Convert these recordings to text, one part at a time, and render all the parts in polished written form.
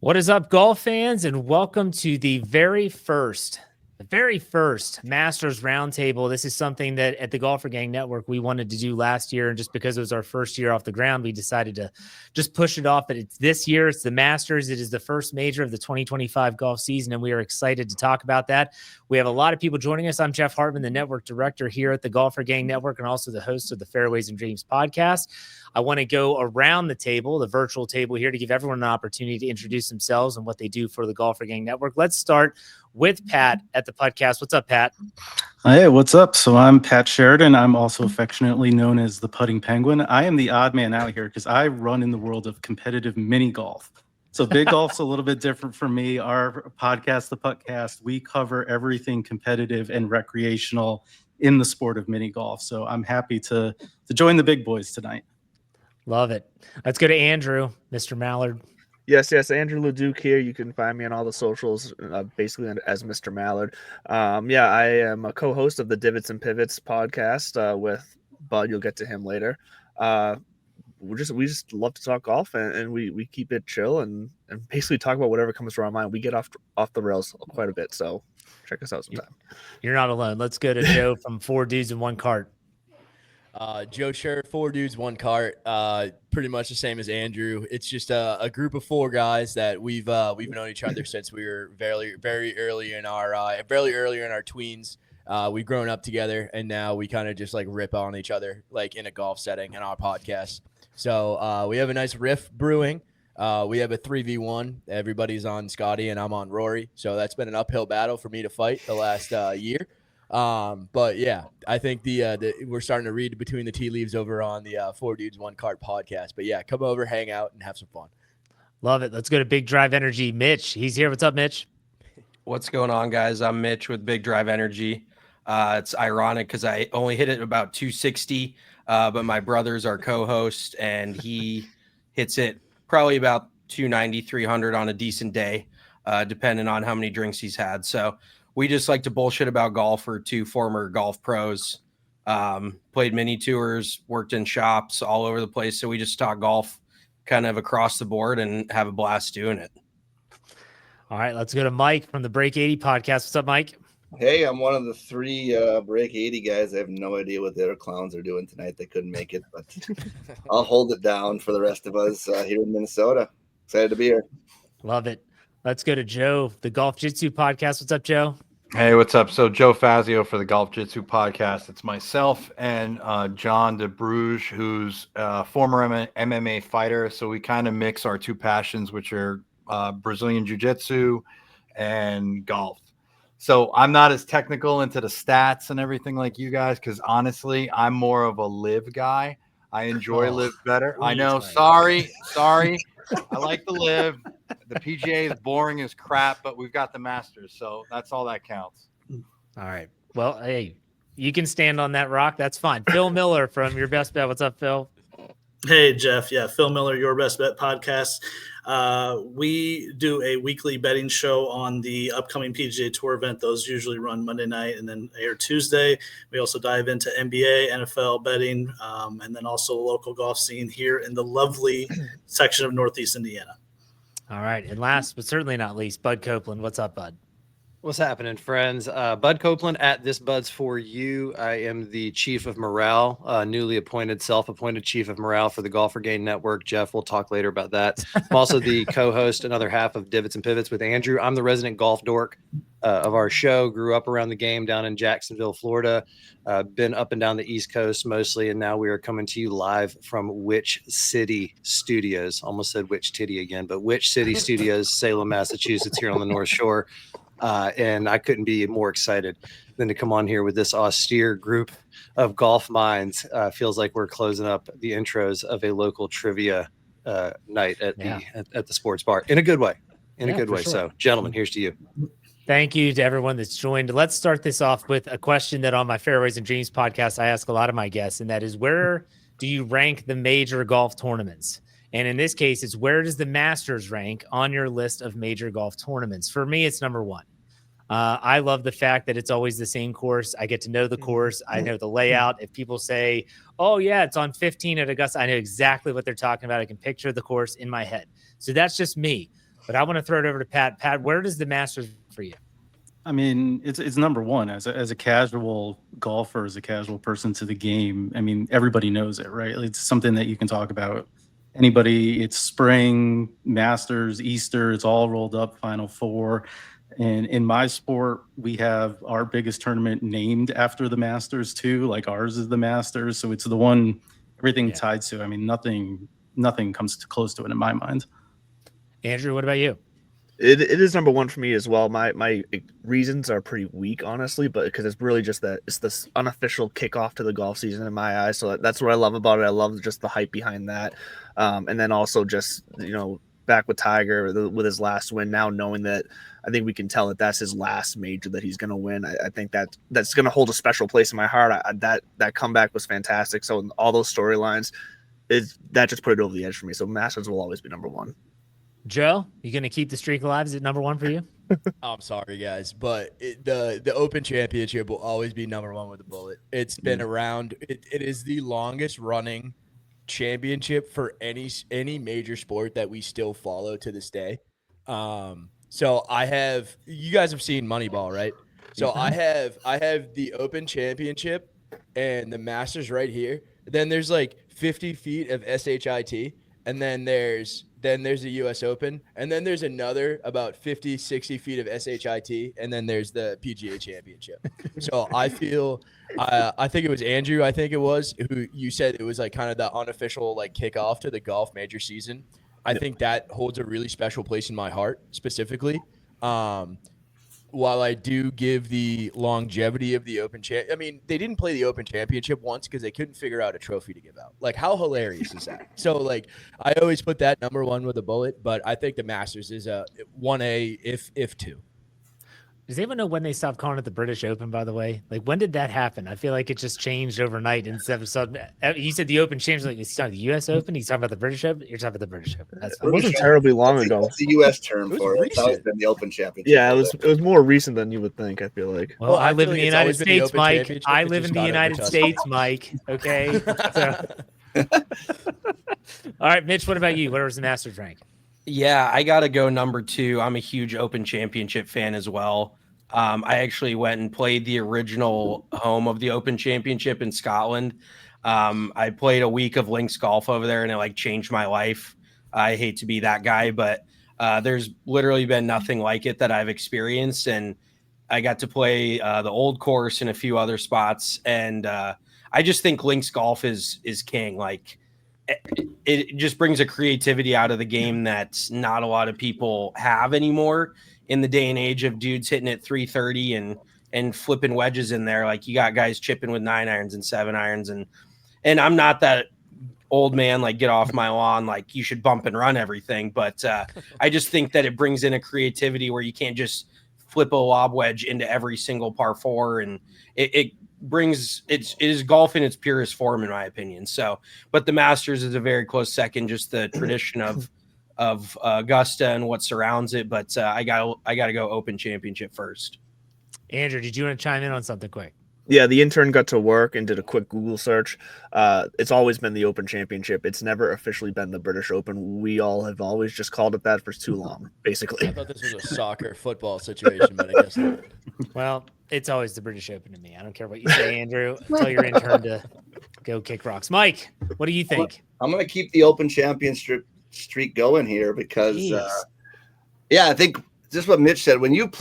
What is up, golf fans, and welcome to the very first Masters Roundtable. This is something that at the Golfer Gang Network we wanted to do last year, and just because it was our first year off the ground, we decided to just push it off. But it's this year, it's the Masters. It is the first major of the 2025 golf season, and we are excited to talk about that. We have a lot of people joining us. I'm Jeff Hartman, the network director here at the Golfer Gang Network, and also the host of the Fairways Dreams podcast. I want to go around the table, the virtual table here, to give everyone an opportunity to introduce themselves and what they do for the Golfer Gang Network. Let's start with Pat at the podcast. What's up, Pat? Hey, what's up? So I'm Pat Sheridan. I'm also affectionately known as the Putting Penguin. I am the odd man out here because I run in the world of competitive mini golf. So big golf's a little bit different for me. Our podcast, the Puttcast, we cover everything competitive and recreational in the sport of mini golf. So I'm happy to join the big boys tonight. Love it. Let's go to Andrew, Mr. Mallard. Yes, Andrew LeDuc here. You can find me on all the socials, basically as Mr. Mallard. I am a co-host of the Divots and Pivots podcast with Bud. You'll get to him later. We just love to talk golf, and we keep it chill and basically talk about whatever comes to our mind. We get off the rails quite a bit, so check us out sometime. You're not alone. Let's go to Joe from Four Dudes in One Cart. Joe Sherritt, Four Dudes, One Cart, pretty much the same as Andrew. It's just a group of four guys that we've known each other since we were very early in our tweens. We've grown up together, and now we kind of just like rip on each other like in a golf setting in our podcast. So we have a nice riff brewing. We have a 3v1. Everybody's on Scotty, and I'm on Rory. So that's been an uphill battle for me to fight the last year. But yeah, I think we're starting to read between the tea leaves over on the Four Dudes One Cart podcast. But yeah, come over, hang out, and have some fun. Love it. Let's go to Big Drive Energy. Mitch, he's here. What's up, Mitch? What's going on, guys? I'm Mitch with Big Drive Energy. It's ironic because I only hit it about 260, but my brother's our co-host, and he hits it probably about 290, 300 on a decent day, depending on how many drinks he's had. So we just like to bullshit about golf. We're two former golf pros, played mini tours, worked in shops all over the place. So we just talk golf kind of across the board and have a blast doing it. All right, let's go to Mike from the Break 80 podcast. What's up, Mike? Hey, I'm one of the three Break 80 guys. I have no idea what the other clowns are doing tonight. They couldn't make it, but I'll hold it down for the rest of us here in Minnesota. Excited to be here. Love it. Let's go to Joe, the Golf Jitsu podcast. What's up, Joe? Hey, what's up? So Joe Fazio for the Golf Jitsu podcast. It's myself and John DeBruge, who's a former MMA fighter. So we kind of mix our two passions, which are Brazilian Jiu-Jitsu and golf. So I'm not as technical into the stats and everything like you guys, because honestly, I'm more of a live guy. I enjoy live better. I know. Sorry. I like to live. The PGA is boring as crap, but we've got the Masters, so that's all that counts. All right. Well, hey, you can stand on that rock. That's fine. Phil Miller from Your Best Bet. What's up, Phil? Hey, Jeff. Yeah, Phil Miller, Your Best Bet podcast. We do a weekly betting show on the upcoming PGA Tour event. Those usually run Monday night and then air Tuesday. We also dive into NBA, NFL betting, and then also local golf scene here in the lovely section of Northeast Indiana. All right. And last but certainly not least, Bud Copeland. What's up, Bud? What's happening, friends? Bud Copeland at This Bud's For You. I am the chief of morale, newly appointed, self-appointed chief of morale for the Golfer Gang Network. Jeff, we'll talk later about that. I'm also the co-host, another half of Divots and Pivots with Andrew. I'm the resident golf dork of our show. Grew up around the game down in Jacksonville, Florida. Been up and down the East Coast mostly, and now we are coming to you live from Witch City Studios. Almost said Witch Titty again, but Witch City Studios, Salem, Massachusetts, here on the North Shore. And I couldn't be more excited than to come on here with this austere group of golf minds. Feels like we're closing up the intros of a local trivia night at the sports bar in a good way. Sure. So, gentlemen, here's to you. Thank you to everyone that's joined. Let's start this off with a question that on my Fairways and Dreams podcast, I ask a lot of my guests, and that is, where do you rank the major golf tournaments? And in this case, it's where does the Masters rank on your list of major golf tournaments? For me, it's number one. I love the fact that it's always the same course. I get to know the course. I know the layout. If people say, oh, yeah, it's on 15 at Augusta, I know exactly what they're talking about. I can picture the course in my head. So that's just me. But I want to throw it over to Pat. Pat, where does the Masters for you? I mean, it's number one as a casual golfer, as a casual person to the game. I mean, everybody knows it, right? It's something that you can talk about. Anybody, it's spring, Masters, Easter, it's all rolled up, Final Four. And in my sport, we have our biggest tournament named after the Masters too. Like ours is the Masters, so it's the one everything tied to. I mean, nothing comes close to it in my mind. Andrew, what about you? It is number one for me as well. My reasons are pretty weak, honestly, but because it's really just that it's this unofficial kickoff to the golf season in my eyes. So that's what I love about it. I love just the hype behind that, and then also just back with Tiger with his last win. Now knowing that, I think we can tell that that's his last major that he's going to win. I think that's going to hold a special place in my heart. That comeback was fantastic. So all those storylines, that just put it over the edge for me. So Masters will always be number one. Joe, you going to keep the streak alive? Is it number one for you? I'm sorry, guys, but the Open Championship will always be number one with a bullet. It's been around. It is the longest running championship for any major sport that we still follow to this day. So you guys have seen Moneyball, right? So I have the Open Championship and the Masters right here. Then there's like 50 feet of SHIT, and then there's the U.S. Open, and then there's another about 50, 60 feet of SHIT, and then there's the PGA Championship. So I feel, I think it was Andrew, who you said it was like kind of the unofficial like kickoff to the golf major season. I think that holds a really special place in my heart specifically. While I do give the longevity of the Open Champ, I mean, they didn't play the Open Championship once because they couldn't figure out a trophy to give out. Like, how hilarious is that? So, like, I always put that number one with a bullet, but I think the Masters is a 1A, if 2. Does anyone know when they stopped calling it the British Open, by the way? Like, when did that happen? I feel like it just changed overnight. Instead of sudden, you said the Open changed. Like, he's talking the U.S. Open. He's talking about the British Open. You're talking about the British Open. That's fine. It wasn't terribly long ago. It's a U.S. term for it. It's always been the Open Championship. Yeah, it was more recent than you would think, I feel like. Well, I live feel in the like it's United always been the States, Open Mike. Championship, I but live just in the not United over States, Mike. Okay. So. All right, Mitch, what about you? Where was the Masters rank? Yeah, I got to go number 2. I'm a huge Open Championship fan as well. I actually went and played the original home of the Open Championship in Scotland. I played a week of links golf over there, and it like changed my life. I hate to be that guy, but there's literally been nothing like it that I've experienced. And I got to play the old course and a few other spots. And I just think links golf is king. Like it just brings a creativity out of the game that not a lot of people have anymore. In the day and age of dudes hitting at 330 and flipping wedges in there, like you got guys chipping with 9 irons and 7 irons, and I'm not that old man, like get off my lawn, like you should bump and run everything. But I just think that it brings in a creativity where you can't just flip a lob wedge into every single par 4, and it is golf in its purest form, in my opinion. So, but the Masters is a very close second, just the tradition of Augusta and what surrounds it, but I gotta go Open Championship first. Andrew, did you want to chime in on something quick? Yeah, the intern got to work and did a quick Google search. It's always been the Open Championship. It's never officially been the British Open. We all have always just called it that for too long, basically. I thought this was a soccer football situation, but I guess not. Well, it's always the British Open to me. I don't care what you say, Andrew. Tell your intern to go kick rocks. Mike, what do you think? I'm going to keep the Open Championship streak going here because, I think just what Mitch said. Once you've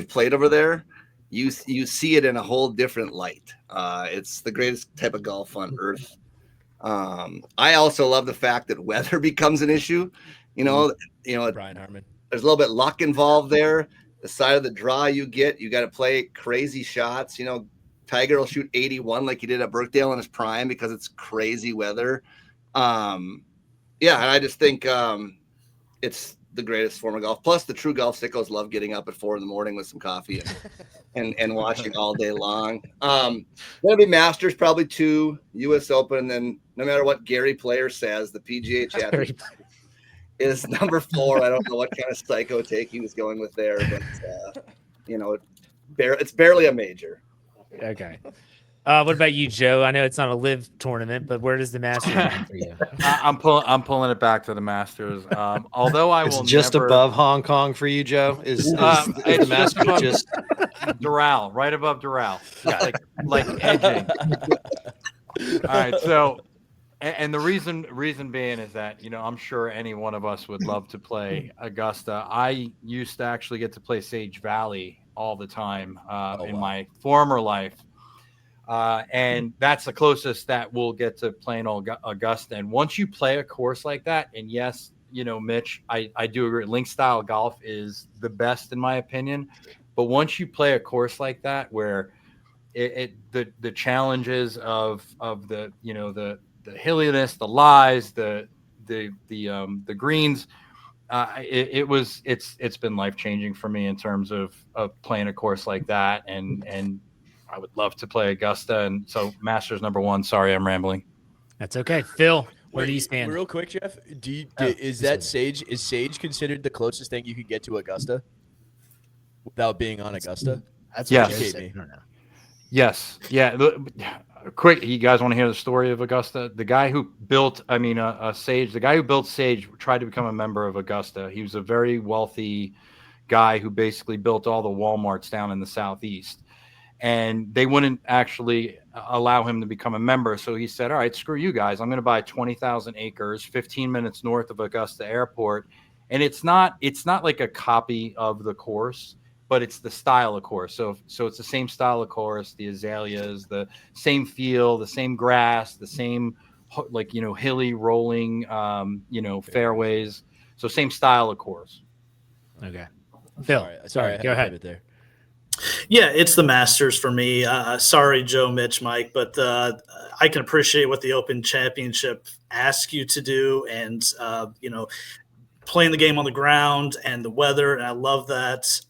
played over there, you see it in a whole different light. It's the greatest type of golf on earth. I also love the fact that weather becomes an issue. Brian Hartman. There's a little bit luck involved there. The side of the draw you got to play crazy shots. Tiger will shoot 81 like he did at Birkdale in his prime because it's crazy weather. And I just think it's the greatest form of golf. Plus, the true golf sickos love getting up at 4 a.m. with some coffee and watching all day long. That'll be Masters probably 2, U.S. Open, and then no matter what Gary Player says, the PGA Championship is number 4. I don't know what kind of psycho take he was going with there, but it's barely a major. Okay. What about you, Joe? I know it's not a live tournament, but where does the Masters rank for you? I'm pulling it back to the Masters. Although I It's will just never, above Hong Kong for you, Joe. Is the it's just Masters above just Doral, right above Doral, like edging. All right, so and the reason being is that I'm sure any one of us would love to play Augusta. I used to actually get to play Sage Valley all the time in my former life. And that's the closest that we'll get to playing Augusta. And once you play a course like that, and yes, Mitch, I do agree. Link style golf is the best in my opinion. But once you play a course like that, where the challenges of the the hilliness, the lies, the greens, it's been life changing for me in terms of playing a course like that, and I would love to play Augusta. And so Masters number one. Sorry, I'm rambling. That's okay. Phil, where do you Wait, stand? real quick, Jeff? Is Sage considered the closest thing you could get to Augusta without being on Augusta? That's Yes. what Joe said. I don't know. Yes. Yeah. Quick, you guys want to hear the story of Augusta? The guy who built, Sage, the guy who built Sage tried to become a member of Augusta. He was a very wealthy guy who basically built all the Walmarts down in the Southeast. And they wouldn't actually allow him to become a member. So he said, all right, screw you guys. I'm going to buy 20,000 acres, 15 minutes north of Augusta Airport. And it's not like a copy of the course, but it's the style of course. So it's the same style of course, the azaleas, the same feel, the same grass, the same, hilly rolling, fairways. So same style of course. Okay. Phil, sorry, go ahead. There. Yeah, it's the Masters for me. Sorry, Joe, Mitch, Mike, but I can appreciate what the Open Championship asks you to do, and playing the game on the ground and the weather, and I love that.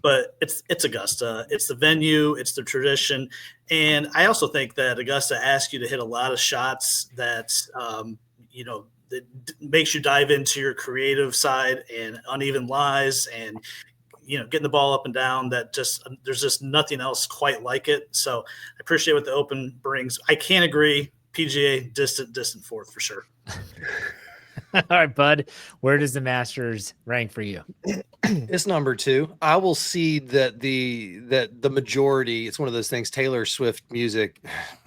But it's Augusta. It's the venue. It's the tradition, and I also think that Augusta asks you to hit a lot of shots that that makes you dive into your creative side and uneven lies and getting the ball up and down. That there's just nothing else quite like it. So I appreciate what the Open brings. I can't agree. PGA distant fourth for sure. All right, Bud, where does the Masters rank for you? It's number two. I will see that the majority, it's one of those things, Taylor Swift music,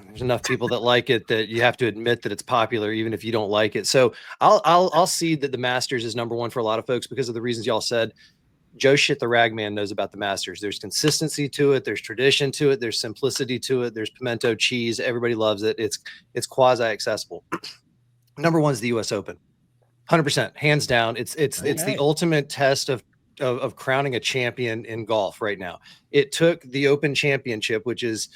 there's enough people that like it that you have to admit that it's popular even if you don't like it. So I'll see that the Masters is number one for a lot of folks because of the reasons y'all said. Joe Shit the Ragman knows about the Masters. There's consistency to it. There's tradition to it. There's simplicity to it. There's pimento cheese. Everybody loves it. It's quasi accessible. Number one is the U.S. Open, 100%, hands down. It's the ultimate test of crowning a champion in golf right now. It took the Open Championship, which is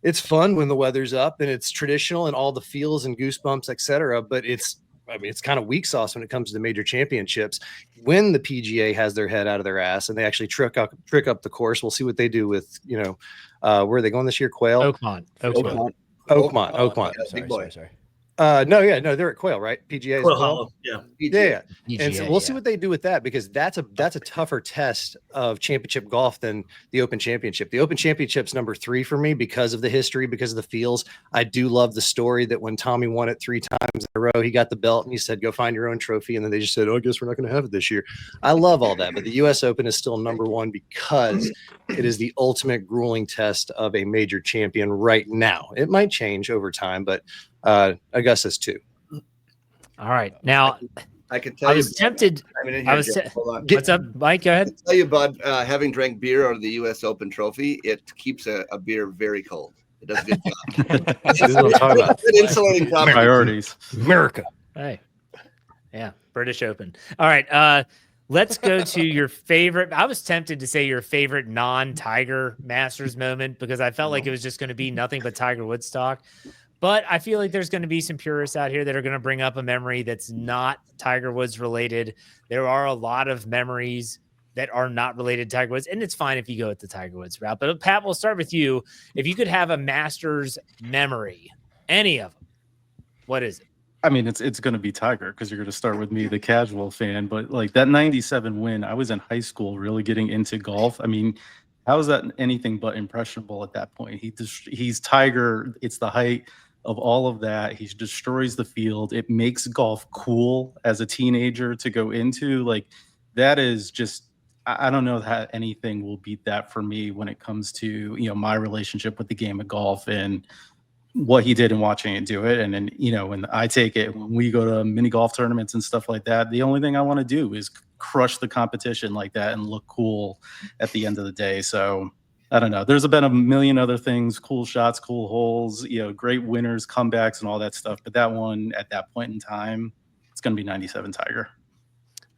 it's fun when the weather's up and it's traditional and all the feels and goosebumps, etc. But it's kind of weak sauce when it comes to the major championships. When the PGA has their head out of their ass and they actually trick up the course, we'll see what they do with, where are they going this year? Quail? Oakmont. Sorry. No, they're at Quail, right? PGA is Quail Quail. Hollow, yeah. Yeah. PGA, And so we'll see what they do with that because that's a tougher test of championship golf than the Open Championship. The Open Championship's number three for me because of the history, because of the feels. I do love the story that when Tommy won it 3 times in a row, he got the belt and he said, go find your own trophy. And then they just said, oh, I guess we're not going to have it this year. I love all that. But the U.S. Open is still number one because it is the ultimate grueling test of a major champion right now. It might change over time, but Augusta's 2. All right. Now, I could tell I was tempted. Hold on. What's up, Mike? Go ahead. I tell you, Bud, having drank beer out of the U.S. Open trophy, it keeps a beer very cold. It does a good job. This is what I'm talking about. Good insulating properties. Priorities. America. Hey. Yeah. British Open. All right. Let's go to your favorite. I was tempted to say your favorite non-Tiger Masters moment because I felt like it was just going to be nothing but Tiger Woods talk. But I feel like there's going to be some purists out here that are going to bring up a memory that's not Tiger Woods related. There are a lot of memories that are not related to Tiger Woods, and it's fine if you go with the Tiger Woods route. But Pat, we'll start with you. If you could have a Masters memory, any of them, what is it? I mean, it's going to be Tiger because you're going to start with me, the casual fan. But like that 97 win, I was in high school really getting into golf. I mean, How is that anything but impressionable at that point? He's Tiger. It's the height of all of that. He destroys the field. It makes golf cool as a teenager to go into. Like, that is just, I don't know that anything will beat that for me when it comes to, my relationship with the game of golf and what he did and watching it do it. And then, when I take it, when we go to mini golf tournaments and stuff like that, the only thing I want to do is crush the competition like that and look cool at the end of the day. So I don't know. There's been a million other things, cool shots, cool holes, great winners, comebacks and all that stuff. But that one at that point in time, it's going to be 97 Tiger.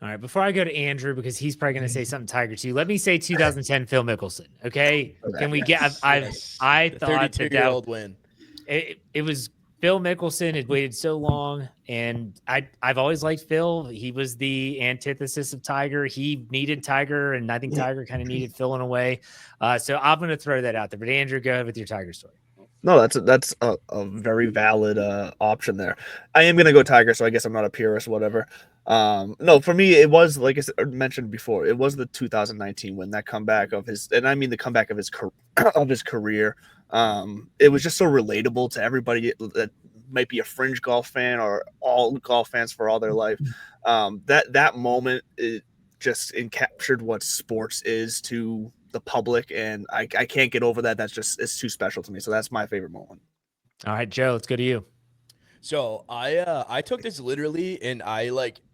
All right. Before I go to Andrew, because he's probably going to say something Tiger too, let me say 2010 Phil Mickelson. Okay. Can we get, I thought that win. It was Phil Mickelson had waited so long, and I've always liked Phil. He was the antithesis of Tiger. He needed Tiger, and I think Tiger kind of needed Phil in a way. So I'm going to throw that out there. But Andrew, go ahead with your Tiger story. No, that's a very valid option there. I am going to go Tiger, so I guess I'm not a purist, whatever. No, for me, it was, like I mentioned before, it was the 2019 win, that comeback of his, and I mean the comeback of his career. It was just so relatable to everybody that might be a fringe golf fan or all golf fans for all their life. That moment, it just encaptured what sports is to the public, and I can't get over that. It's too special to me. So that's my favorite moment. All right, Joe, let's go to you. So I took this literally, and I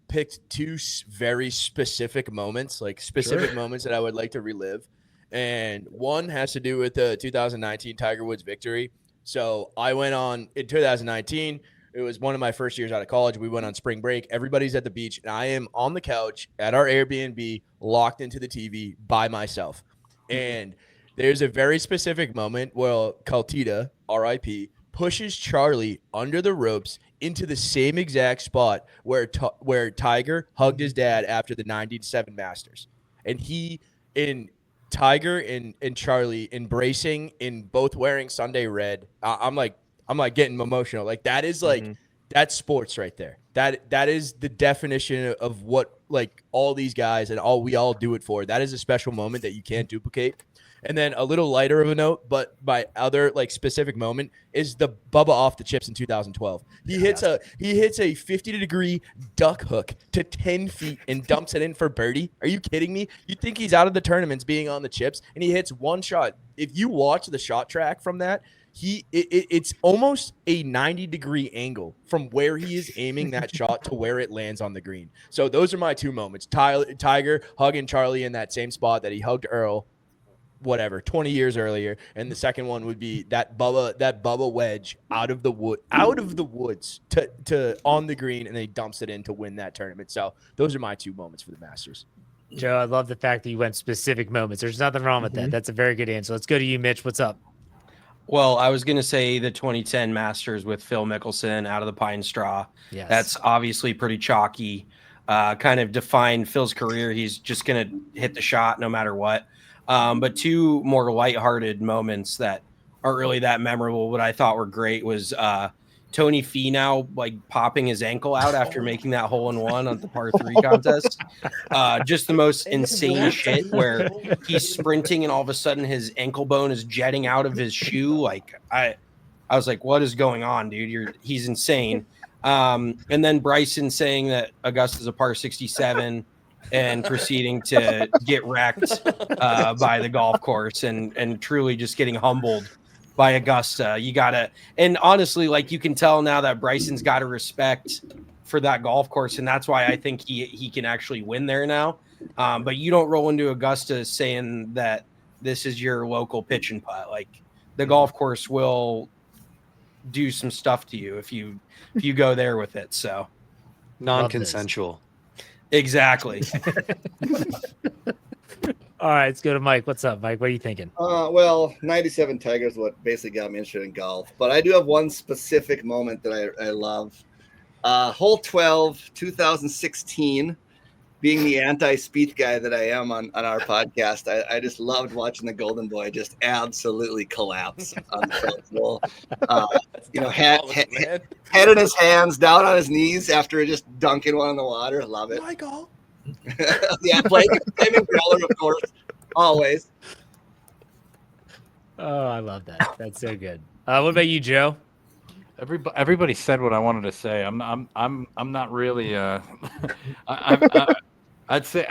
picked two very specific moments, moments that I would like to relive. And one has to do with the 2019 Tiger Woods victory. So I went on in 2019. It was one of my first years out of college. We went on spring break. Everybody's at the beach, and I am on the couch at our Airbnb, locked into the TV by myself. And there's a very specific moment where Caltita, R.I.P., pushes Charlie under the ropes into the same exact spot where Tiger hugged his dad after the 97 Masters. And Tiger and Charlie embracing, in both wearing Sunday red. I'm getting emotional. Like, that is that's sports right there. That is the definition of what all these guys and we all do it for. That is a special moment that you can't duplicate. And then a little lighter of a note, but my other specific moment is the Bubba off the chips in 2012. He hits a 50-degree duck hook to 10 feet and dumps it in for birdie. Are you kidding me? You think he's out of the tournaments being on the chips, and he hits one shot. If you watch the shot track from that, it's almost a 90-degree angle from where he is aiming that shot to where it lands on the green. So those are my two moments. Tiger hugging Charlie in that same spot that he hugged Earl 20 years earlier, and the second one would be that Bubba wedge out of the woods to on the green, and then he dumps it in to win that tournament. So those are my two moments for the Masters. Joe, I love the fact that you went specific moments. There's nothing wrong with that. That's a very good answer. Let's go to you, Mitch. What's up? Well, I was going to say the 2010 Masters with Phil Mickelson out of the pine straw. Yes. That's obviously pretty chalky. Kind of defined Phil's career. He's just going to hit the shot no matter what. But two more lighthearted moments that aren't really that memorable, but I thought were great, was Tony Finau popping his ankle out after making that hole-in-one on the par 3 contest. Just the most insane shit, where he's sprinting and all of a sudden his ankle bone is jetting out of his shoe. I was like, what is going on, dude? He's insane. And then Bryson saying that Augusta's a par 67 and proceeding to get wrecked by the golf course and truly just getting humbled by Augusta. And honestly, you can tell now that Bryson's got a respect for that golf course, and that's why I think he can actually win there now. But you don't roll into Augusta saying that this is your local pitch and putt. The golf course will do some stuff to you if you go there with it. So non-consensual. Exactly. All right, let's go to Mike. What's up, Mike? What are you thinking? Well, 97 Tiger is what basically got me interested in golf. But I do have one specific moment that I love. Hole 12, 2016, being the anti-Spieth guy that I am on our podcast, I just loved watching the Golden Boy just absolutely collapse on the 12th hole. Head in his hands, down on his knees after just dunking one in the water. Love it. Michael. Yeah, playing growler, of course, always. Oh, I love that. That's so good. What about you, Joe? Everybody said what I wanted to say. I'm not really. I'd say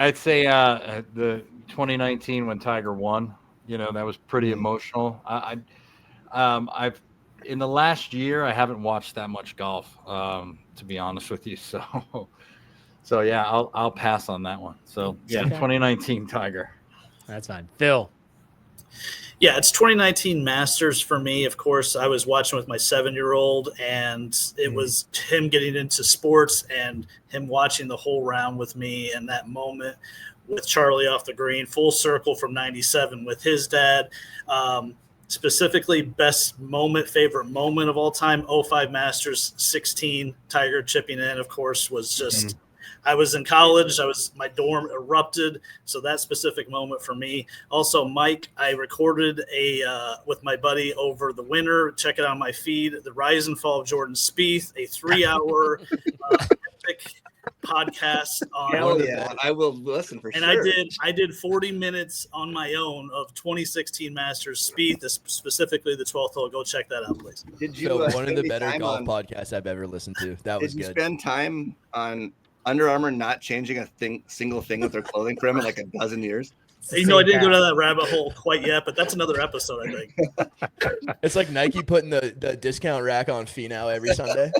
the 2019 when Tiger won. That was pretty emotional. I've in the last year I haven't watched that much golf, to be honest with you. So yeah, I'll pass on that one. So yeah, Okay. 2019 Tiger. That's fine. Phil. Yeah, it's 2019 Masters for me. Of course, I was watching with my 7-year-old, and it was him getting into sports and him watching the whole round with me, and that moment with Charlie off the green, full circle from 97 with his dad. Specifically, best moment, favorite moment of all time, 05 Masters 16, Tiger chipping in, of course, was just I was in college. My dorm erupted. So that specific moment for me. Also, Mike, I recorded with my buddy over the winter. Check it on my feed. The Rise and Fall of Jordan Spieth, a 3-hour epic podcast on. Hell yeah, I will listen for and sure. I did 40 minutes on my own of 2016 Masters Spieth, specifically the 12th hole. Go check that out, please. Did you? So one of spend the any better time golf on- podcasts I've ever listened to. That was Did you good. spend time on Under Armour not changing a single thing with their clothing for him in like a dozen years? I didn't go down that rabbit hole quite yet, but that's another episode, I think. It's like Nike putting the discount rack on Finau every Sunday.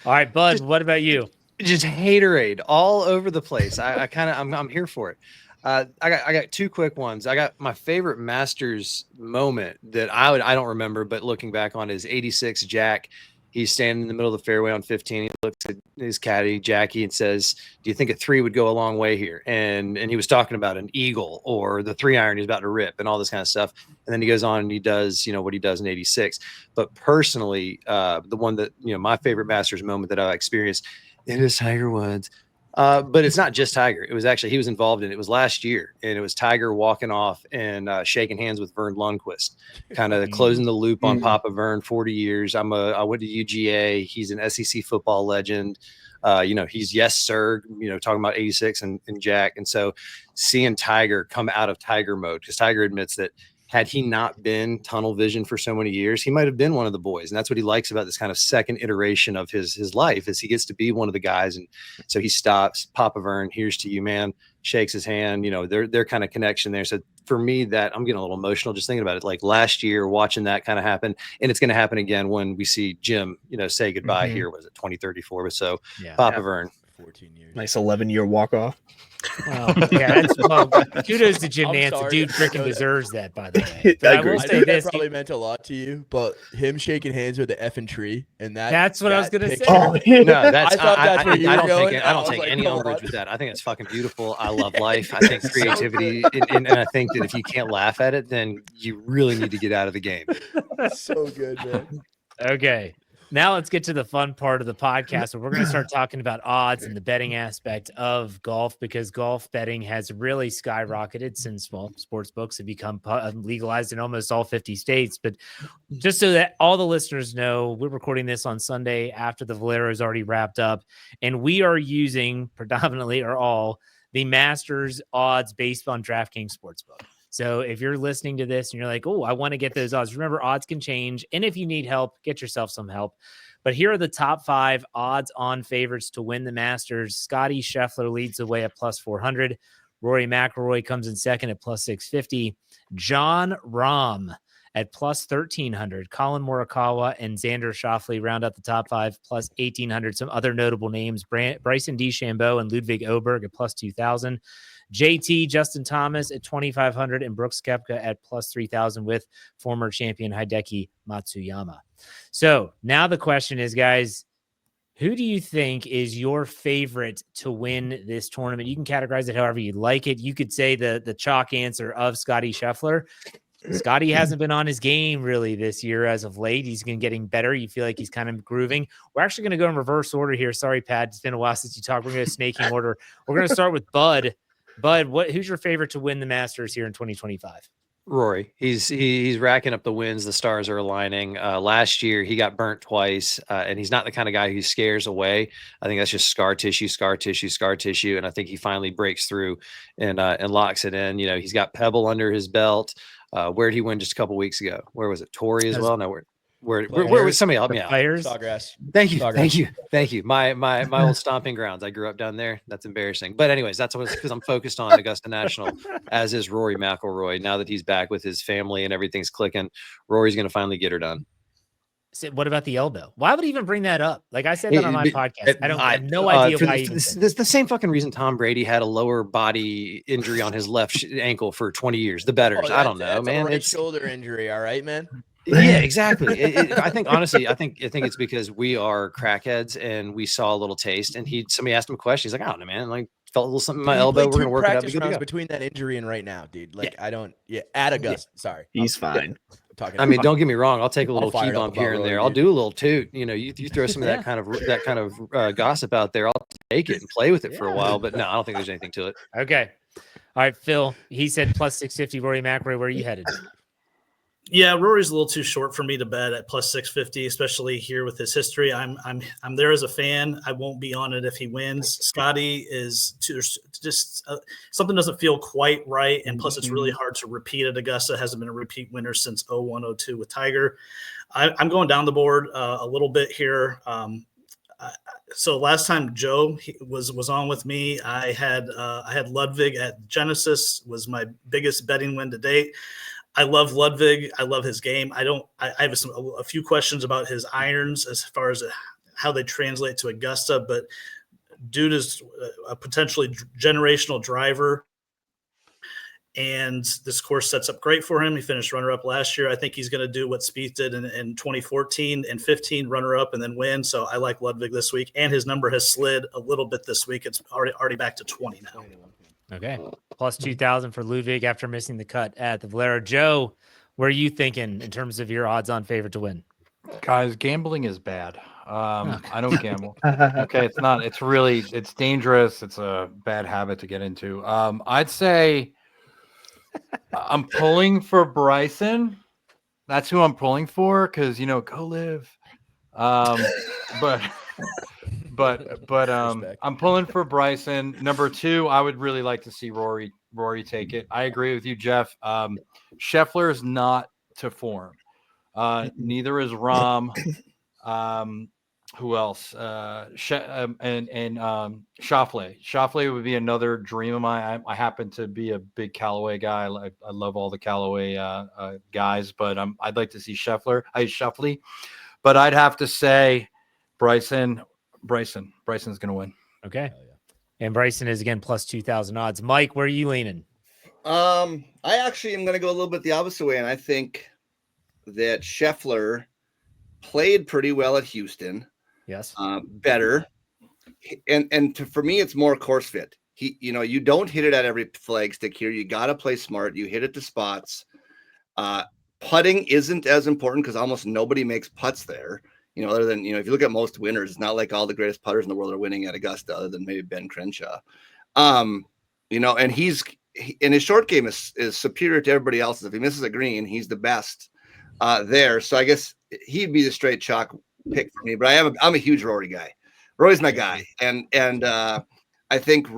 All right, Bud, what about you? Just haterade all over the place. I'm here for it. I got two quick ones. I got my favorite Masters moment that I don't remember, but looking back on is 86 Jack. He's standing in the middle of the fairway on 15. He looks at his caddy, Jackie, and says, "Do you think a 3 would go a long way here?" And he was talking about an eagle or the 3-iron he's about to rip and all this kind of stuff. And then he goes on and he does, what he does in 86. But personally, the one that, my favorite Masters moment that I've experienced, it is Tiger Woods. But it's not just Tiger. It was actually, he was involved in it. It was last year, and it was Tiger walking off and shaking hands with Vern Lundquist, kind of closing the loop on Papa Vern. 40 years. I went to UGA. He's an SEC football legend. He's yes sir. Talking about 86 and Jack, and so seeing Tiger come out of Tiger mode, because Tiger admits that had he not been tunnel vision for so many years, he might have been one of the boys. And that's what he likes about this kind of second iteration of his life, is he gets to be one of the guys. And so he stops, Papa Vern, here's to you, man, shakes his hand, their kind of connection there. So for me, that I'm getting a little emotional just thinking about it. Like last year, watching that kind of happen, and it's going to happen again when we see Jim, say goodbye here. Was it 2034 or so? Yeah. Papa Vern. 14 years. Nice 11-year walk-off. Well, yeah, kudos to Jim Nance. The dude freaking deserves that, by the way. But I will say think this. That probably meant a lot to you, but him shaking hands with the effing tree and that's what I was going to say. No, that's, I thought that's where you were going. I don't take any umbrage with that. I think it's fucking beautiful. I love life. I think creativity, and I think that if you can't laugh at it, then you really need to get out of the game. So good, man. Okay. Now let's get to the fun part of the podcast where we're going to start talking about odds and the betting aspect of golf, because golf betting has really skyrocketed since sports books have become legalized in almost all 50 states. But just so that all the listeners know, we're recording this on Sunday after the Valero is already wrapped up, and we are using predominantly or all the Masters odds based on DraftKings Sportsbook. So if you're listening to this and you're like, oh, I want to get those odds, remember, odds can change. And if you need help, get yourself some help. But here are the top 5 odds on favorites to win the Masters. Scotty Scheffler leads the way at plus 400. Rory McIlroy comes in second at plus 650. John Rahm at plus 1,300. Colin Morikawa and Xander Schauffele round out the top 5, plus 1,800. Some other notable names, Bryson DeChambeau and Ludwig Oberg at plus 2,000. JT, Justin Thomas at 2,500, and Brooks Koepka at plus 3,000 with former champion Hideki Matsuyama. So now the question is, guys, who do you think is your favorite to win this tournament? You can categorize it however you like it. You could say the chalk answer of Scotty Scheffler. Scotty hasn't been on his game really this year as of late. He's been getting better. You feel like he's kind of grooving. We're actually going to go in reverse order here. Sorry, Pat. It's been a while since you talked. We're going to snaking order. We're going to start with Bud. Bud, who's your favorite to win the Masters here in 2025? Rory. He's racking up the wins. The stars are aligning. Last year he got burnt twice, and he's not the kind of guy who scares away. I think that's just scar tissue. And I think he finally breaks through and locks it in. He's got Pebble under his belt. Where did he win just a couple weeks ago? Where was it? Torrey as well? No, where was somebody help me out? Players. Sawgrass. Thank you. Sawgrass. Thank you. My old stomping grounds. I grew up down there. That's embarrassing. But anyways, that's what because I'm focused on Augusta National, as is Rory McIlroy. Now that he's back with his family and everything's clicking, Rory's going to finally get her done. What about the elbow? Why would he even bring that up? Like I said that on my podcast. I have no idea why. This the same fucking reason Tom Brady had a lower body injury on his left ankle for 20 years. The betters. I don't know, man. It's shoulder injury. All right, man. Yeah, exactly. I think honestly, I think it's because we are crackheads and we saw a little taste. And somebody asked him a question. He's like, I don't know, man. Like felt a little something in my elbow. We're gonna work it out. Rounds between that injury and right now, dude. Like I don't. Yeah, at Augusta. Sorry, he's fine. I mean, don't get me wrong. I'll take a little key bump here and there. I'll do do a little toot. You know, you throw some of that kind of gossip out there. I'll take it and play with it for a while. But no, I don't think there's anything to it. Okay. All right, Phil. He said plus 650. Rory McIlroy. Where are you headed? Yeah, Rory's a little too short for me to bet at plus 650, especially here with his history. I'm there as a fan. I won't be on it if he wins. Scotty is just something doesn't feel quite right, and plus it's really hard to repeat at Augusta. Hasn't been a repeat winner since 01-02 with Tiger. I'm going down the board a little bit here. So last time Joe was on with me, I had Ludwig at Genesis, was my biggest betting win to date. I love Ludwig. I love his game. I have a few questions about his irons as far as how they translate to Augusta, but dude is a potentially generational driver, and this course sets up great for him. He finished runner-up last year. I think he's going to do what Spieth did in 2014 and 15, runner-up and then win. So I like Ludwig this week, and his number has slid a little bit this week. It's already back to 20 now. Okay. Plus 2,000 for Ludwig after missing the cut at the Valero. Joe, where are you thinking in terms of your odds on favorite to win? Guys, gambling is bad. I don't gamble. Okay. It's dangerous. It's a bad habit to get into. I'd say I'm pulling for Bryson. That's who I'm pulling for. Cause go live. But I'm pulling for Bryson. Number 2, I would really like to see Rory take it. I agree with you, Jeff. Scheffler is not to form. Neither is Rahm. Who else? And Schauffele. Schauffele would be another dream of mine. I happen to be a big Callaway guy. I love all the Callaway guys, but I'd like to see Schauffele. But I'd have to say Bryson's going to win. Okay. And Bryson is again plus 2,000 odds. Mike, where are you leaning? I actually am going to go a little bit the opposite way, and I think that Scheffler played pretty well at Houston. Yes. Better. For me, it's more course fit. You don't hit it at every flag stick here. You got to play smart. You hit it to spots. Putting isn't as important because almost nobody makes putts there. Other than, if you look at most winners, it's not like all the greatest putters in the world are winning at Augusta, other than maybe Ben Crenshaw. And his short game is superior to everybody else's. If he misses a green, he's the best there. So I guess he'd be the straight chalk pick for me. But I'm a huge Rory guy. Rory's my guy. And I think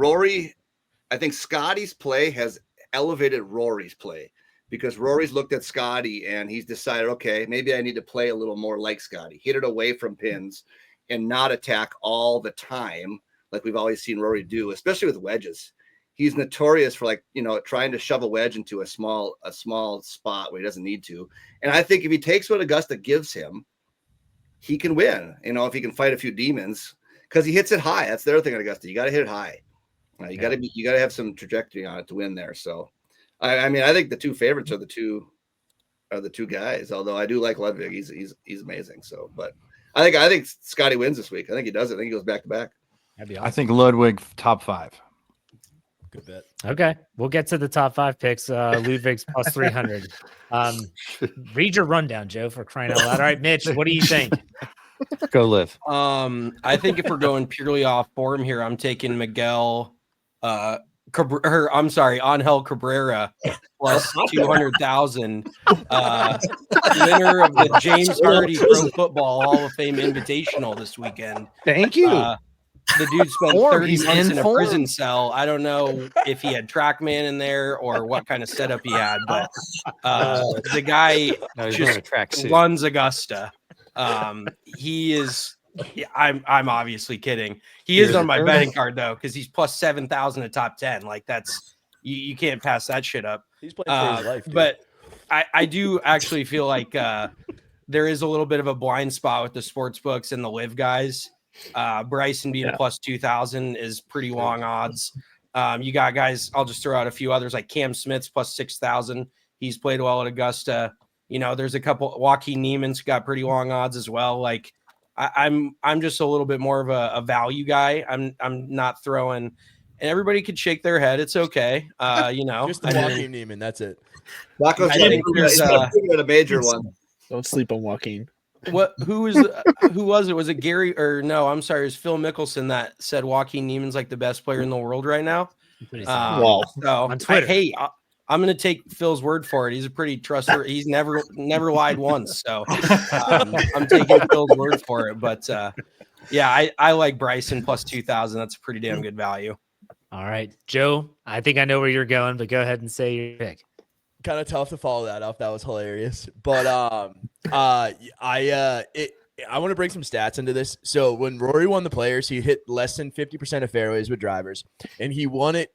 Scotty's play has elevated Rory's play. Because Rory's looked at Scotty and he's decided, okay, maybe I need to play a little more like Scotty, hit it away from pins and not attack all the time like we've always seen Rory do, especially with wedges. He's notorious for trying to shove a wedge into a small spot where he doesn't need to. And I think if he takes what Augusta gives him, he can win, if he can fight a few demons because he hits it high. That's the other thing at Augusta. You got to hit it high. You got to have some trajectory on it to win there. So, I think the two favorites are the two guys. Although I do like Ludwig, he's amazing. So, but I think Scotty wins this week. I think he does it. I think he goes back to back. That'd be awesome. I think Ludwig top 5. Good bet. Okay, we'll get to the top 5 picks. Ludwig's plus 300. Read your rundown, Joe, for crying out loud. All right, Mitch, what do you think? Go live. I think if we're going purely off form here, I'm taking Angel Cabrera plus 200,000, winner of the James Hardy Pro Football Hall of Fame Invitational this weekend. Thank you. The dude spent Form, 30 he's months in in a form. prison cell. I don't know if he had TrackMan in there or what kind of setup he had, but the guy No, he's wearing just a track suit. runs Augusta. He is. I'm obviously kidding. He is on my betting card though, because he's plus 7,000 at top 10. Like that's you can't pass that shit up. He's playing for his life, dude. But I do actually feel like there is a little bit of a blind spot with the sports books and the live guys. Bryson being plus 2,000 is pretty long odds. You got guys, I'll just throw out a few others like Cam Smith's plus 6,000. He's played well at Augusta. You know, there's a couple. Joaquin Neiman's got pretty long odds as well. Like I'm just a little bit more of a value guy. I'm not throwing, and everybody could shake their head. It's okay. You know, Just the Joaquin Neiman. That's it. Rocco's I think there's a major one. Don't sleep on Joaquin. who was it? Was it Gary or no? I'm sorry, it was Phil Mickelson that said Joaquin Neiman's like the best player in the world right now. Wow. So On Twitter. I'm going to take Phil's word for it. He's a pretty trustworthy. He's never lied once. So I'm taking Phil's word for it. But yeah, I like Bryson plus 2,000. That's a pretty damn good value. All right, Joe, I think I know where you're going, but go ahead and say your pick. Kind of tough to follow that up. That was hilarious. But I want to bring some stats into this. So when Rory won the Players, he hit less than 50% of fairways with drivers, and he won it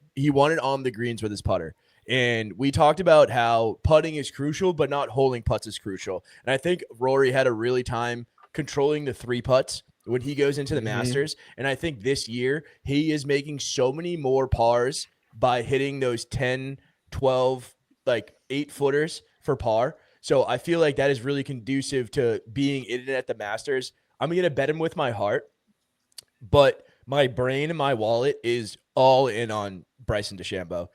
on the greens with his putter. And we talked about how putting is crucial, but not holding putts is crucial. And I think Rory had a really time controlling the 3 putts when he goes into the Masters. And I think this year he is making so many more pars by hitting those 10, 12, like 8-footers for par. So I feel like that is really conducive to being in it at the Masters. I'm going to bet him with my heart, but my brain and my wallet is all in on Bryson DeChambeau.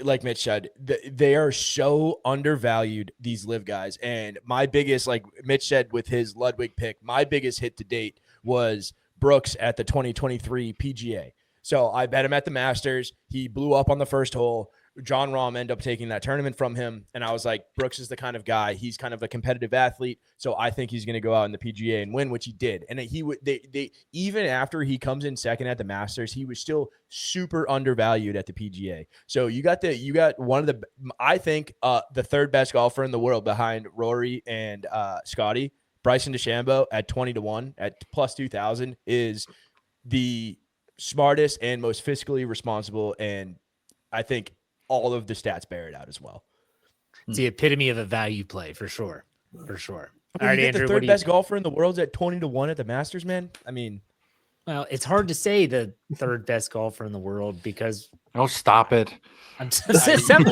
Like Mitch said, they are so undervalued, these live guys. And my biggest, like Mitch said with his Ludwig pick, my biggest hit to date was Brooks at the 2023 PGA. So I bet him at the Masters. He blew up on the first hole. John Rahm ended up taking that tournament from him. And I was like, Brooks is the kind of guy. He's kind of a competitive athlete. So I think he's going to go out in the PGA and win, which he did. And he would, they even after he comes in second at the Masters, he was still super undervalued at the PGA. So you got one of the, I think the third best golfer in the world behind Rory and Scotty, Bryson DeChambeau at 20-1 at plus 2,000 is the smartest and most fiscally responsible. And I think all of the stats bear it out as well. It's the epitome of a value play for sure. For sure. All right, Andrew, the third best golfer in the world's at 20-1 at the Masters, man. I mean, well, it's hard to say the third best golfer in the world because stop it. I'm just saying. Stop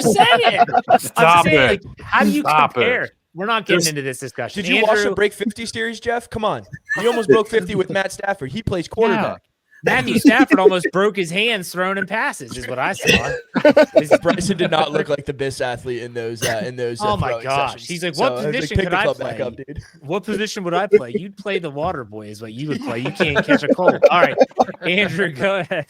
it. Like, how do you compare? It. We're not getting into this discussion. Did you watch the Break 50 series, Jeff? Come on. He almost broke 50 with Matt Stafford. He plays quarterback. Matthew Stafford almost broke his hands throwing in passes, is what I saw. Bryson did not look like the best athlete in those. Oh my gosh! Sessions. He's like, what position could I play? Up, dude. What position would I play? You'd play the water boy, is what you would play. You can't catch a cold. All right, Andrew, go ahead.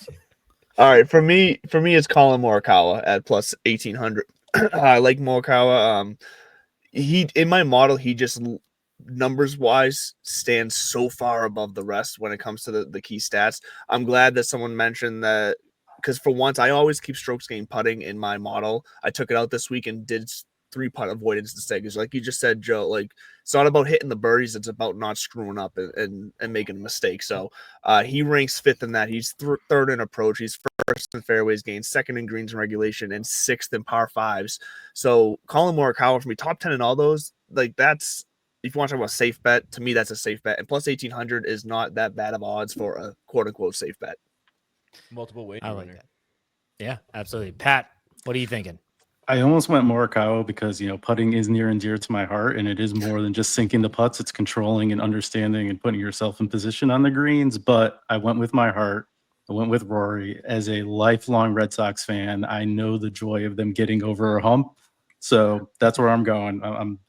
All right, for me, it's Colin Morikawa at plus 1,800. I like Morikawa. He in my model, he just numbers wise stands so far above the rest when it comes to the key stats. I'm glad that someone mentioned that, because for once I always keep strokes gained putting in my model. I took it out this week and did 3-putt avoidance instead, because like you just said, Joe, like it's not about hitting the birdies, it's about not screwing up and making a mistake. So he ranks 5th in that. He's 3rd in approach, he's 1st in fairways gained, 2nd in greens and regulation, and 6th in par 5s. So Colin Morikawa for me, top 10 in all those, like that's, if you want to talk about safe bet, to me, that's a safe bet. And plus 1,800 is not that bad of odds for a quote unquote safe bet. Multiple wager. I like that. Yeah, absolutely. Pat, what are you thinking? I almost went Morikawa because, putting is near and dear to my heart, and it is more than just sinking the putts. It's controlling and understanding and putting yourself in position on the greens. But I went with my heart. I went with Rory. As a lifelong Red Sox fan, I know the joy of them getting over a hump. So that's where I'm going.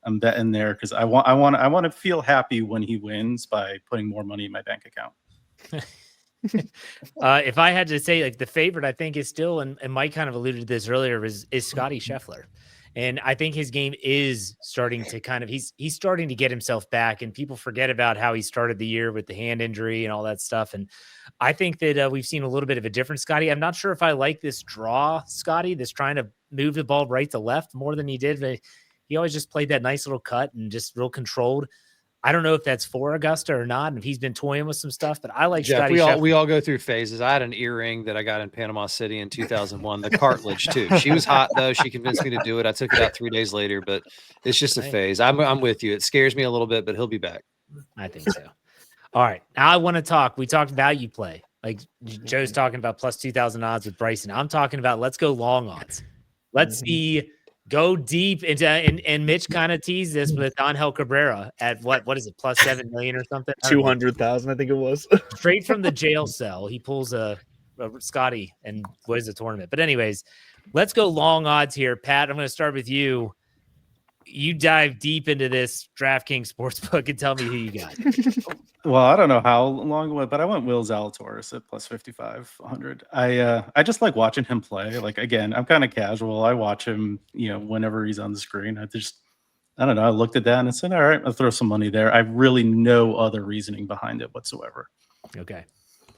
I'm betting there because I want to feel happy when he wins by putting more money in my bank account. If I had to say, like, the favorite, I think is still, and Mike kind of alluded to this earlier, is Scotty Scheffler. And I think his game is starting to kind of, he's starting to get himself back, and people forget about how he started the year with the hand injury and all that stuff. And I think that we've seen a little bit of a different Scotty. I'm not sure if I like this draw Scotty, this trying to move the ball right to left more than he did. But he always just played that nice little cut and just real controlled. I don't know if that's for Augusta or not, and if he's been toying with some stuff, but I like Jeff, Scotty. we all go through phases. I had an earring that I got in Panama City in 2001, the cartilage too. She was hot though. She convinced me to do it. I took it out 3 days later, but it's just a phase. I'm with you. It scares me a little bit, but he'll be back. I think so. All right. Now I want to talk. We talked value play. Like Joe's talking about plus 2,000 odds with Bryson. I'm talking about let's go long odds. Let's see. Go deep into and Mitch kind of teased this with Angel Cabrera at what is it, plus 7 million or something? 200,000, I think it was. Straight from the jail cell. He pulls a Scotty and wins the tournament. But anyways, let's go long odds here. Pat, I'm going to start with you. You dive deep into this DraftKings Sportsbook and tell me who you got. Well, I don't know how long it went, but I went Will Zalatoris at plus 5,500. I just like watching him play. Like, again, I'm kind of casual. I watch him, whenever he's on the screen. I don't know. I looked at that and said, all right, I'll throw some money there. I really no other reasoning behind it whatsoever. Okay.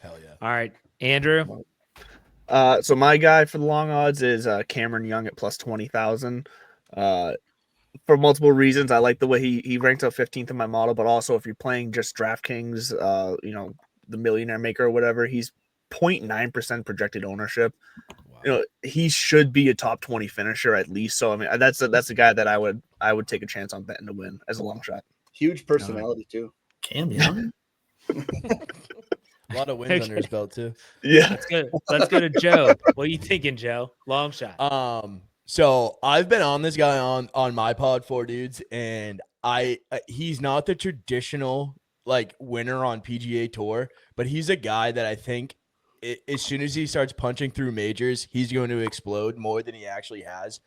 Hell yeah. All right, Andrew. So my guy for the long odds is Cameron Young at plus 20,000. For multiple reasons, I like the way he ranked up 15th in my model, but also if you're playing just DraftKings, the Millionaire Maker or whatever, he's 0.9% projected ownership. Wow. He should be a top 20 finisher at least. So I mean, that's a guy that I would take a chance on betting to win as a long shot. Huge personality too. Cam Young. A lot of wins under his belt too. Yeah. Let's go to Joe. What are you thinking, Joe? Long shot. So I've been on this guy on my pod 4 dudes, and he's not the traditional like winner on PGA Tour, but he's a guy that I think as soon as he starts punching through majors, he's going to explode more than he actually has.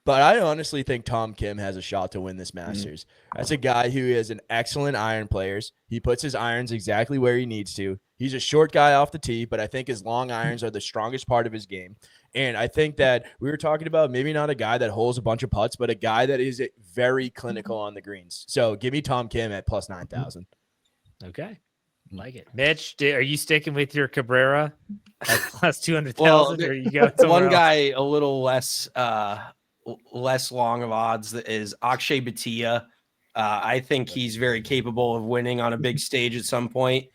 But I honestly think Tom Kim has a shot to win this Masters. That's a guy who is an excellent iron player. He puts his irons exactly where he needs to. He's a short guy off the tee, but I think his long irons are the strongest part of his game. And I think that we were talking about maybe not a guy that holds a bunch of putts, but a guy that is very clinical on the greens. So give me Tom Kim at plus 9,000. Okay. Like it. Mitch, are you sticking with your Cabrera at plus 200,000? Or you go one else? guy a little less long of odds is Akshay Bhatia. I think he's very capable of winning on a big stage at some point.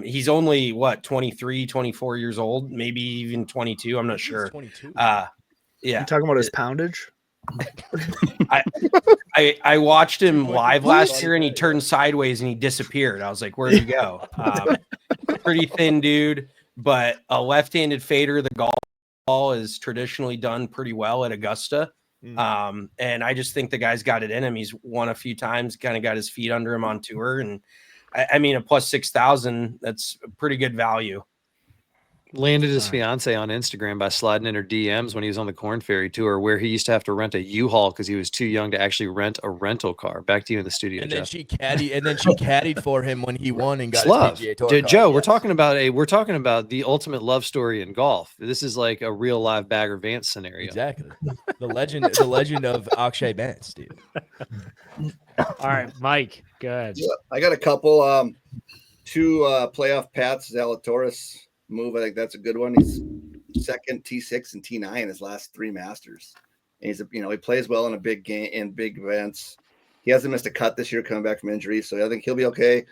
He's only 23, 24 years old, maybe even 22. I'm not sure. 22. Yeah. You talking about his poundage? I watched him live last year and he turned sideways and he disappeared. I was like, where'd he go? Pretty thin dude, but a left-handed fader, the golf ball is traditionally done pretty well at Augusta. And I just think the guy's got it in him. He's won a few times, kind of got his feet under him on tour. And I mean, a plus 6,000, that's a pretty good value. Landed his fiance on Instagram by sliding in her DMs when he was on the Corn Ferry Tour, where he used to have to rent a U-Haul because he was too young to actually rent a rental car. Back to you in the studio, And Jeff. then she caddied for him when he won and got It's love. his PGA Tour card. Joe, Yes. we're talking about the ultimate love story in golf. This is like a real live Bagger Vance scenario. Exactly. The legend of Akshay Vance, dude. All right, Mike, go ahead. Yeah, I got a couple. 2 playoff Pats, Zalatoris move. I think that's a good one. He's second T6 and T9 his last 3 Masters. And he's he plays well in a big game in big events. He hasn't missed a cut this year coming back from injury, so I think he'll be okay.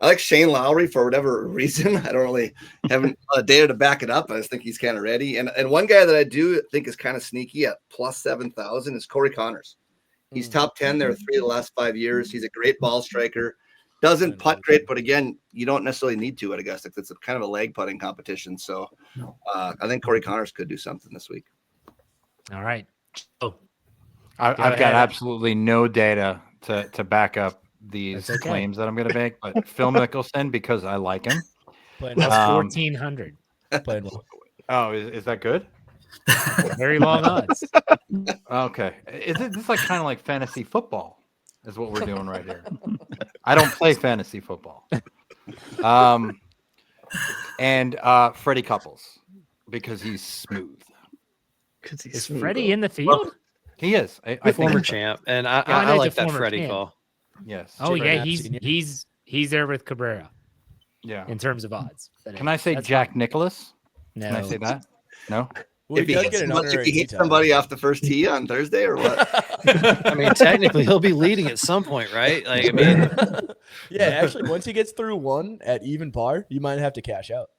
I like Shane Lowry for whatever reason. I don't really have a data to back it up. I just think he's kind of ready. And one guy that I do think is kind of sneaky at plus 7,000 is Corey Connors. He's top 10 there 3 of the last 5 years. He's a great ball striker. Doesn't putt great, but again, you don't necessarily need to at Augusta. It's a kind of a leg putting competition. So I think Corey Connors could do something this week. All right. Oh, I've got absolutely no data to back up these That's okay. claims that I'm going to make, but Phil Mickelson, because I like him. Playing plus well. 1,400. Playing well. Oh, is that good? Very long odds. Okay. Is it this like kind of like fantasy football is what we're doing right here? I don't play fantasy football. And Freddie Couples because he's smooth. Is Freddie in the field? He is. I Former think so. champ, and I I know like the that former Freddie champ. call. Yes. Oh Jim yeah, Knapp Sr.? he's there with Cabrera Yeah. in terms of odds. But Can I say that's Jack fine. Nicholas? No. Can I say that? No. Well, If he does hits get an somebody, honorary tee title. somebody off the first tee on Thursday or what? I mean, technically, he'll be leading at some point, right? Like, I mean, Yeah, actually, once he gets through one at even par, you might have to cash out.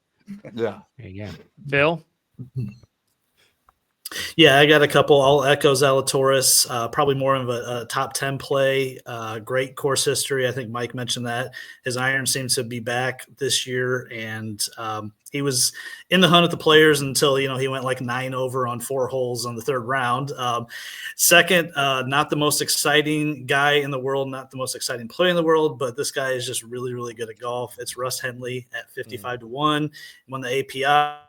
Yeah. There you go. Phil? Yeah, I got a couple. I'll echo Zalatoris. Probably more of a top 10 play. Great course history. I think Mike mentioned that. His iron seems to be back this year, and he was in the hunt at the Players until he went like 9 over on 4 holes on the third round. Second, not the most exciting guy in the world, not the most exciting player in the world, but this guy is just really, really good at golf. It's Russ Henley at 55-1. Won the API.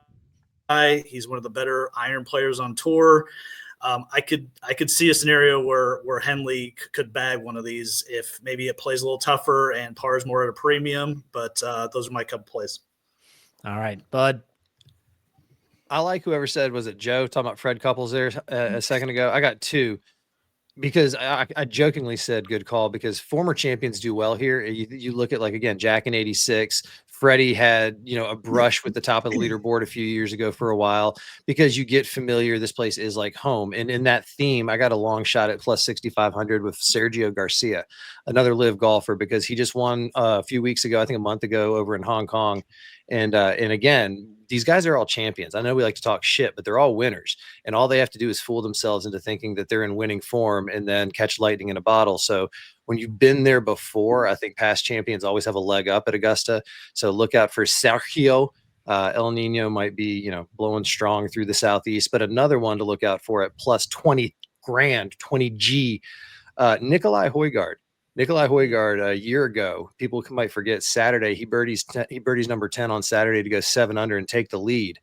He's one of the better iron players on tour. I could see a scenario where Henley could bag one of these if maybe it plays a little tougher and par is more at a premium. But those are my couple plays. All right, Bud. I like whoever said, was it Joe talking about Fred Couples there a second ago? I got 2 because I jokingly said good call because former champions do well here. You look at, like, again, Jack in 86. Freddie had, a brush with the top of the leaderboard a few years ago for a while because you get familiar. This place is like home. And in that theme, I got a long shot at plus 6,500 with Sergio Garcia, another live golfer, because he just won a few weeks ago, I think a month ago, over in Hong Kong. And again, these guys are all champions. I know we like to talk shit, but they're all winners. And all they have to do is fool themselves into thinking that they're in winning form and then catch lightning in a bottle. So when you've been there before, I think past champions always have a leg up at Augusta. So look out for Sergio. El Nino might be, blowing strong through the southeast, but another one to look out for at plus 20 grand, 20 G, Nikolai Højgaard. Nikolai Højgaard, a year ago, people might forget, Saturday, he birdies number 10 on Saturday to go 7 under and take the lead.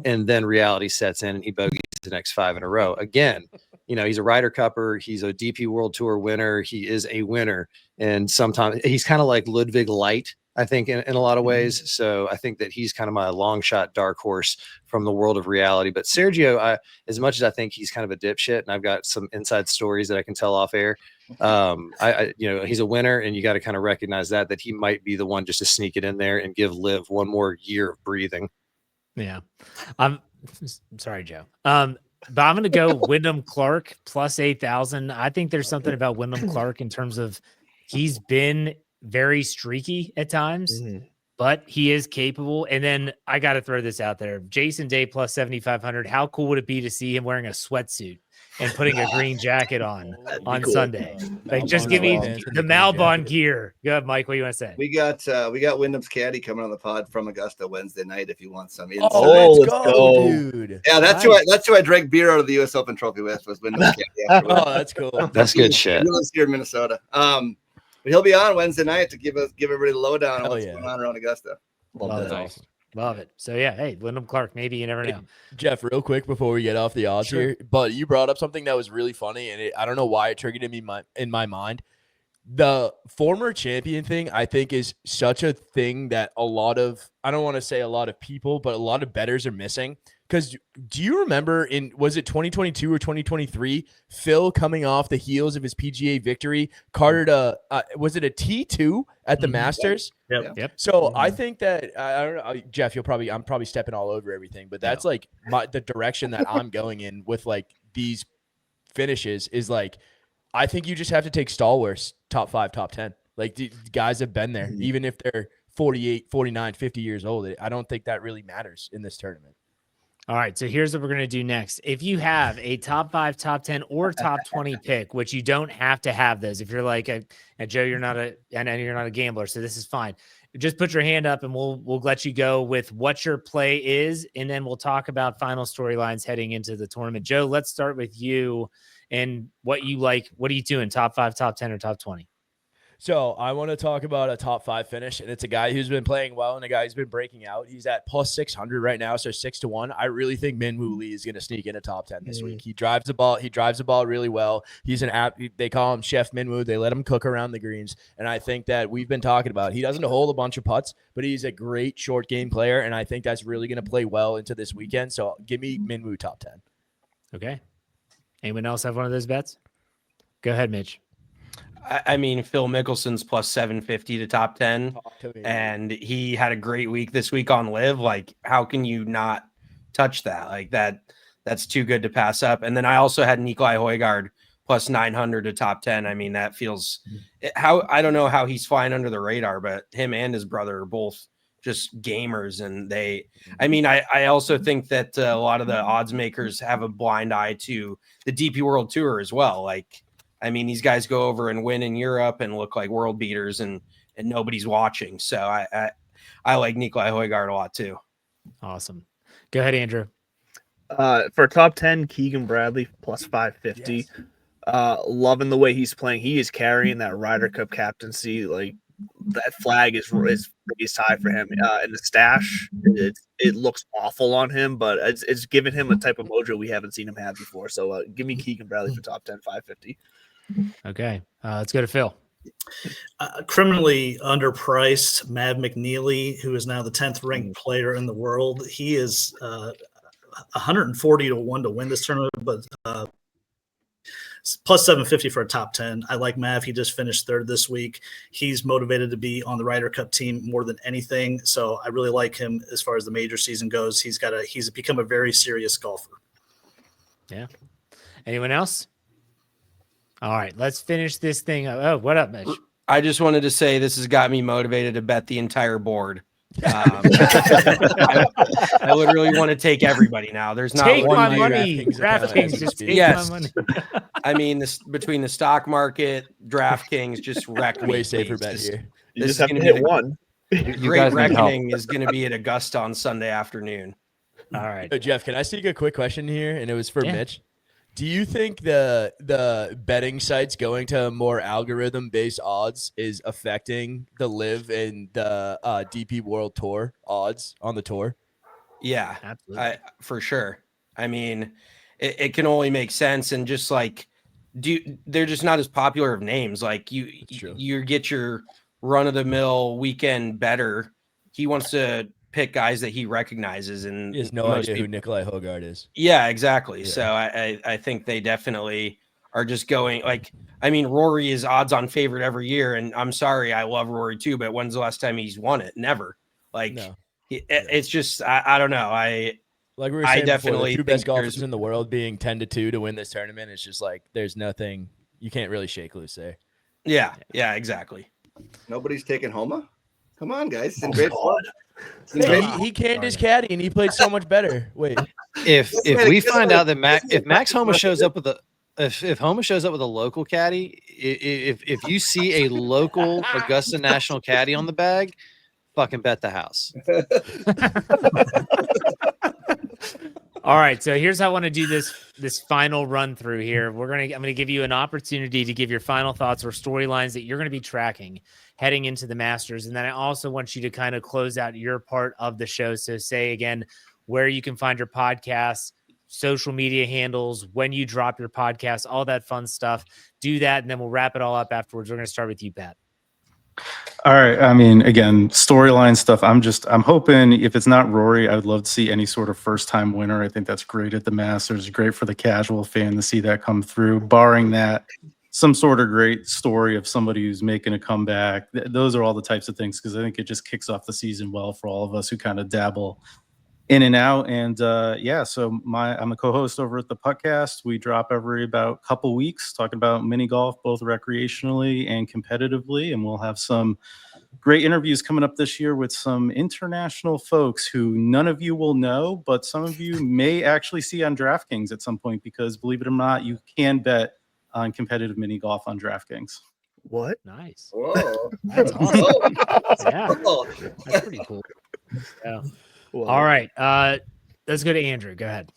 And then reality sets in and he bogeys the next 5 in a row. Again, he's a Ryder Cupper. He's a DP World Tour winner. He is a winner. And sometimes he's kind of like Ludwig Light, I think, in a lot of ways. So I think that he's kind of my long shot dark horse from the world of reality. But Sergio, as much as I think he's kind of a dipshit, and I've got some inside stories that I can tell off air, he's a winner, and you got to kind of recognize that he might be the one just to sneak it in there and give Liv one more year of breathing. Yeah. I'm sorry, Joe. But I'm going to go Wyndham Clark plus 8,000. I think there's something about Wyndham Clark in terms of he's been very streaky at times, but he is capable. And then I got to throw this out there. Jason Day plus 7,500. How cool would it be to see him wearing a sweatsuit and putting a green jacket on cool. Sunday? Like, just give me the Malbon gear. Go ahead, Mike. What do you want to say? We got Wyndham's caddy coming on the pod from Augusta Wednesday night. If you want some insight. Let's go, dude. Yeah, that's who I drank beer out of the U.S. Open Trophy with, was Wyndham's caddy. Oh, that's cool. That's good shit. He lives here in Minnesota. But he'll be on Wednesday night to give everybody the lowdown on what's going on around Augusta. Love it. Love it. So yeah, hey, Wyndham Clark, maybe, you never know. Jeff, real quick before we get off the odds here, but you brought up something that was really funny, and I don't know why it triggered in my mind. The former champion thing, I think, is such a thing that I don't want to say a lot of people, but a lot of bettors are missing. Because do you remember was it 2022 or 2023, Phil coming off the heels of his PGA victory, carded was it a T2 at the Masters? Yep. So I think that, I don't know, Jeff, I'm probably stepping all over everything, but that's like the direction that I'm going in with like these finishes is like, I think you just have to take stalwarts, top 5, top 10. Like the guys have been there, even if they're 48, 49, 50 years old. I don't think that really matters in this tournament. All right, so here's what we're going to do next. If you have a top 5, top 10, or top 20 pick, which you don't have to have those. If you're like, Joe, you're not a gambler, so this is fine. Just put your hand up and we'll let you go with what your play is, and then we'll talk about final storylines heading into the tournament. Joe, let's start with you and what you like. What are you doing, top 5, top 10, or top 20? So I want to talk about a top 5 finish, and it's a guy who's been playing well and a guy who's been breaking out. He's at plus 600 right now, so 6-1. I really think Min-Woo Lee is going to sneak in a top 10 this week. He drives the ball really well. He's they call him Chef Min-Woo. They let him cook around the greens, and I think that we've been talking about, he doesn't hold a bunch of putts, but he's a great short game player, and I think that's really going to play well into this weekend. So give me Min-Woo top 10. Okay. Anyone else have one of those bets? Go ahead, Mitch. I mean, Phil Mickelson's plus 750 to top 10, Talk to me. and he had a great week this week on Live. Like, how can you not touch that? Like that's too good to pass up. And then I also had Nikolai Højgaard plus 900 to top 10. I mean, that feels how I don't know how he's flying under the radar, but him and his brother are both just gamers. And I also think that a lot of the odds makers have a blind eye to the DP World Tour as well. Like, I mean, these guys go over and win in Europe and look like world beaters, and nobody's watching. So I like Nikolai Højgaard a lot too. Awesome. Go ahead, Andrew. For top 10, Keegan Bradley plus 550. Yes. Loving the way he's playing. He is carrying that Ryder Cup captaincy. Like, that flag is raised high for him. And the stash, it looks awful on him, but it's given him a type of mojo we haven't seen him have before. So give me Keegan Bradley for top 10, 550. Okay. Let's go to Phil. Criminally underpriced Mav McNeely, who is now the 10th ranked player in the world. He is 140 to 1 to win this tournament, but plus 750 for a top 10. I like Mav. He just finished third this week. He's motivated to be on the Ryder Cup team more than anything. So I really like him as far as the major season goes. He's become a very serious golfer. Yeah. Anyone else? All right, let's finish this thing up. Oh, what up, Mitch? I just wanted to say this has got me motivated to bet the entire board. I literally want to take everybody now. There's not take one my dude- money. DraftKings, just take my money. I mean, this between the stock market, DraftKings, just wreck me. Way safer please. bet This- here. You this just is have to gonna hit be one. The You great guys need help. reckoning is going to be at Augusta on Sunday afternoon. All right. So Jeff, can I sneak a quick question here? And it was for Yeah. Mitch. Do you think the betting sites going to more algorithm-based odds is affecting the Live and the DP World Tour odds on the tour? Yeah, Absolutely. for sure. I mean, it can only make sense, and just like they're just not as popular of names. Like you get your run-of-the-mill weekend better. He wants to pick guys that he recognizes, and He has no idea who Nikolai Højgaard is. Yeah, exactly. Yeah. So I think they definitely are just going like, I mean, Rory is odds on favorite every year. And I'm sorry, I love Rory too, but when's the last time he's won it? Never. Like No. it's just, I don't know. Like we were I saying definitely before, the two think best golfers there's- in the world being 10-2 to win this tournament. It's just like there's nothing you can't really shake loose there. Yeah, exactly. Nobody's taking Homa. Come on, guys. It's in great form. Hey, he canned his caddy and he played so much better. Wait, If Wait, we get find away. out that Max Homa shows up with a if Homa shows up with a local caddy, if you see a local Augusta National caddy on the bag, fucking bet the house. All right, so here's how I want to do this final run through here. I'm gonna give you an opportunity to give your final thoughts or storylines that you're going to be tracking heading into the Masters, and then I also want you to kind of close out your part of the show. So say again where you can find your podcasts, social media handles, when you drop your podcast, all that fun stuff. Do that, and then we'll wrap it all up afterwards. We're going to start with you, Pat. All right. I mean, again, storyline stuff. I'm hoping if it's not Rory, I would love to see any sort of first time winner. I think that's great at the Masters. Great for the casual fan to see that come through. Barring that, some sort of great story of somebody who's making a comeback. Those are all the types of things, because I think it just kicks off the season well for all of us who kind of dabble in and out. And so I'm a co-host over at the podcast. We drop every about couple weeks talking about mini golf, both recreationally and competitively. And we'll have some great interviews coming up this year with some international folks who none of you will know, but some of you may actually see on DraftKings at some point, because believe it or not, you can bet on competitive mini golf on DraftKings. What? Nice. Whoa. That's awesome. Yeah, Oh. that's pretty cool. Yeah. Well, All right. Let's go to Andrew. Go ahead.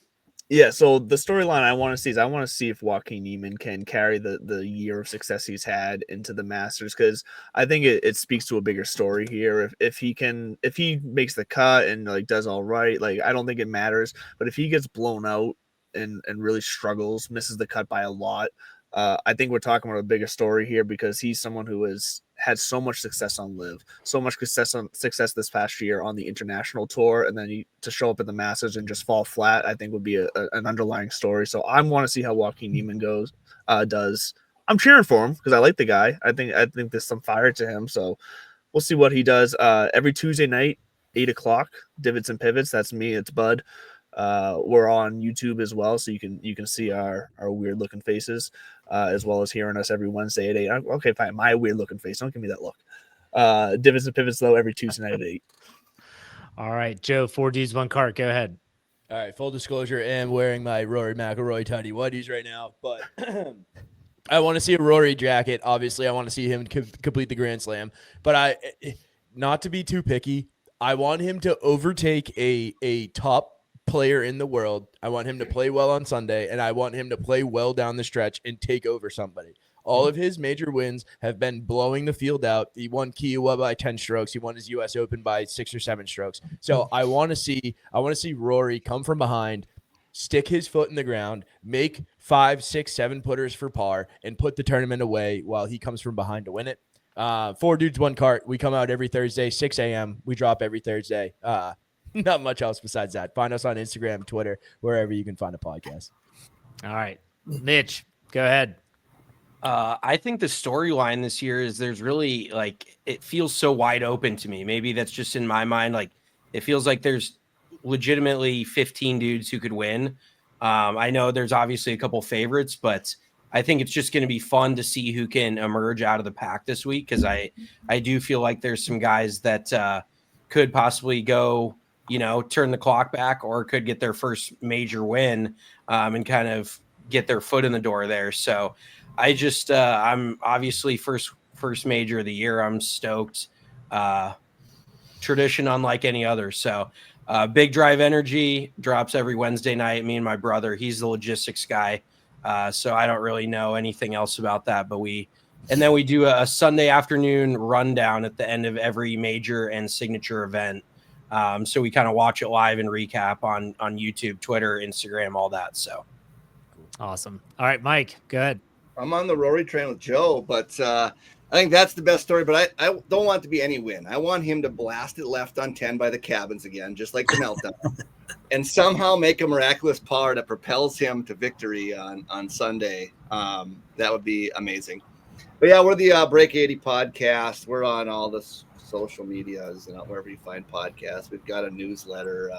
Yeah, so the storyline I want to see is I want to see if Joaquin Niemann can carry the year of success he's had into the Masters, because I think it speaks to a bigger story here. If he makes the cut and like does all right, like I don't think it matters. But if he gets blown out and really struggles, misses the cut by a lot, I think we're talking about a bigger story here, because he's someone who has had so much success on Live, so much success this past year on the international tour, and then to show up in the Masters and just fall flat, I think would be an underlying story. So I want to see how Joaquin Niemann does. I'm cheering for him because I like the guy. I think there's some fire to him. So we'll see what he does. Every Tuesday night, 8:00, Divots and Pivots. That's me. It's Bud. We're on YouTube as well, so you can see our weird looking faces, as well as hearing us every Wednesday at 8. Okay, fine. My weird looking face. Don't give me that look. Divots and Pivots though every Tuesday night at 8. All right, Joe, 4 Ds, 1 cart. Go ahead. All right, full disclosure, I am wearing my Rory McIlroy tidy whities right now, but I want to see a Rory jacket. Obviously, I want to see him complete the Grand Slam, but not to be too picky, I want him to overtake a top player in the world. I want him to play well on Sunday, and I want him to play well down the stretch and take over somebody. All of his major wins have been blowing the field out. He won Kiowa by 10 strokes. He won his U.S. Open by 6 or 7 strokes. So I want to see Rory come from behind, stick his foot in the ground, make 5, 6, 7 putters for par, and put the tournament away while he comes from behind to win it. 4 Dudes, 1 Cart. We come out every Thursday, 6 a.m. We drop every Thursday. Not much else besides that. Find us on Instagram, Twitter, wherever you can find a podcast. All right, Mitch, go ahead. I think the storyline this year is there's really it feels so wide open to me. Maybe that's just in my mind. It feels like there's legitimately 15 dudes who could win. I know there's obviously a couple favorites, but I think it's just going to be fun to see who can emerge out of the pack this week. Cause I do feel like there's some guys that could possibly go, turn the clock back or could get their first major win and kind of get their foot in the door there. So I'm obviously first major of the year. I'm stoked. Tradition unlike any other. So Big Drive Energy drops every Wednesday night. Me and my brother, he's the logistics guy. So I don't really know anything else about that, but we do a Sunday afternoon rundown at the end of every major and signature event. So we kind of watch it live and recap on YouTube, Twitter, Instagram, all that. So awesome. All right, Mike, go ahead. I'm on the Rory train with Joe, but I think that's the best story. But I don't want it to be any win. I want him to blast it left on 10 by the cabins again, just like the meltdown, and somehow make a miraculous par that propels him to victory on Sunday. That would be amazing. But yeah, we're the Break 80 podcast. We're on all the social medias and wherever you find podcasts. We've got a newsletter.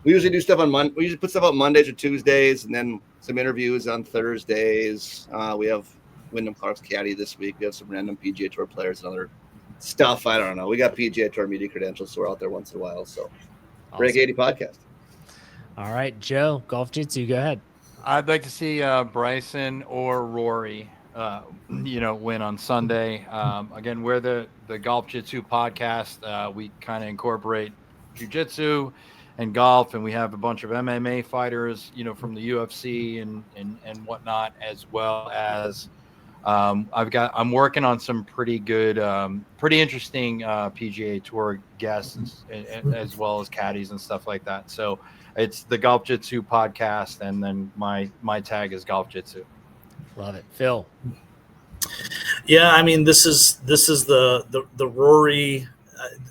We usually do stuff on Monday. We usually put stuff out Mondays or Tuesdays, and then some interviews on Thursdays. We have Wyndham Clark's caddy this week. We have some random PGA Tour players and other stuff. I don't know. We got PGA Tour media credentials, so we're out there once in a while. So, awesome. Break 80 podcast. All right, Joe, Golf Jitsu, go ahead. I'd like to see Bryson or Rory, win on Sunday. Again, we're the Golf Jitsu podcast. We kind of incorporate jiu-jitsu and golf, and we have a bunch of MMA fighters, from the UFC and whatnot, as well as I'm working on some pretty good, pretty interesting PGA Tour guests, as well as caddies and stuff like that. So it's the Golf Jitsu podcast, and then my tag is Golf Jitsu. Love it, Phil. Yeah, I mean, this is the Rory.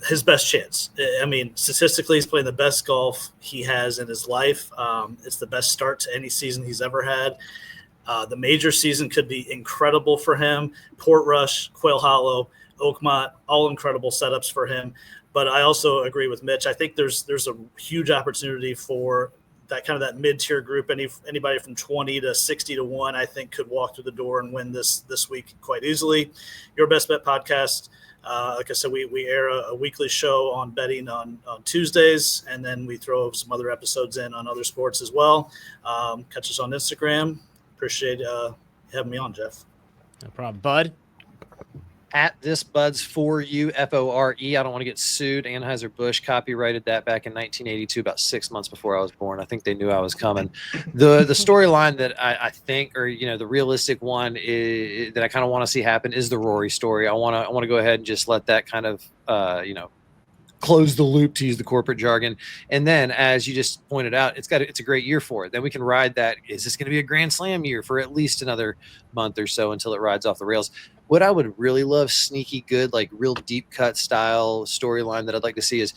His best chance. I mean, statistically, he's playing the best golf he has in his life. It's the best start to any season he's ever had. The major season could be incredible for him. Portrush, Quail Hollow, Oakmont, all incredible setups for him. But I also agree with Mitch. I think there's a huge opportunity for that kind of that mid-tier group. Anybody from 20 to 60 to 1, I think, could walk through the door and win this week quite easily. Your Best Bet podcast. Like I said, we air a weekly show on betting on Tuesdays, and then we throw some other episodes in on other sports as well. Catch us on Instagram. Appreciate having me on, Jeff. No problem. Bud? At this Buds for you, FORE. I don't want to get sued. Anheuser-Busch copyrighted that back in 1982, about 6 months before I was born. I think they knew I was coming. The storyline that I think, or the realistic one is, that I kind of want to see happen is the Rory story. I want to go ahead and just let that kind of close the loop, to use the corporate jargon. And then, as you just pointed out, it's a great year for it. Then we can ride that. Is this going to be a Grand Slam year for at least another month or so until it rides off the rails? What I would really love, sneaky good, like real deep cut style storyline that I'd like to see is,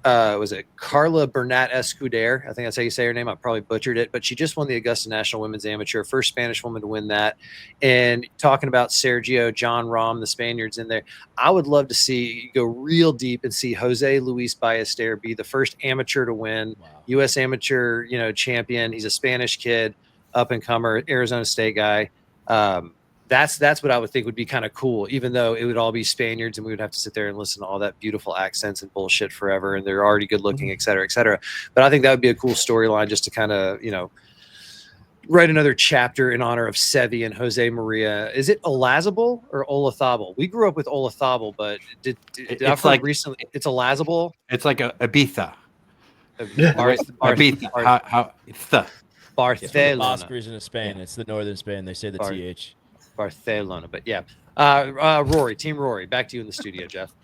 was it Carla Bernat Escuder? I think that's how you say her name. I probably butchered it, but she just won the Augusta National Women's Amateur, first Spanish woman to win that. And talking about Sergio, John Rahm, the Spaniards in there, I would love to see go real deep and see Jose Luis Ballester be the first amateur to win, U.S. amateur, champion. He's a Spanish kid, up and comer, Arizona State guy. That's what I would think would be kind of cool, even though it would all be Spaniards and we would have to sit there and listen to all that beautiful accents and bullshit forever. And they're already good looking, et cetera, et cetera. But I think that would be a cool storyline just to kind of, write another chapter in honor of Seve and Jose Maria. Is it Olazabal or Olazabal? We grew up with Olazabal, but it's like recently it's Olazabal. It's like a Ibiza. Ibiza. Barcelona. Basque region of Spain. It's the northern Spain. They say the TH. Barcelona, but yeah. Rory, Team Rory, back to you in the studio, Jeff.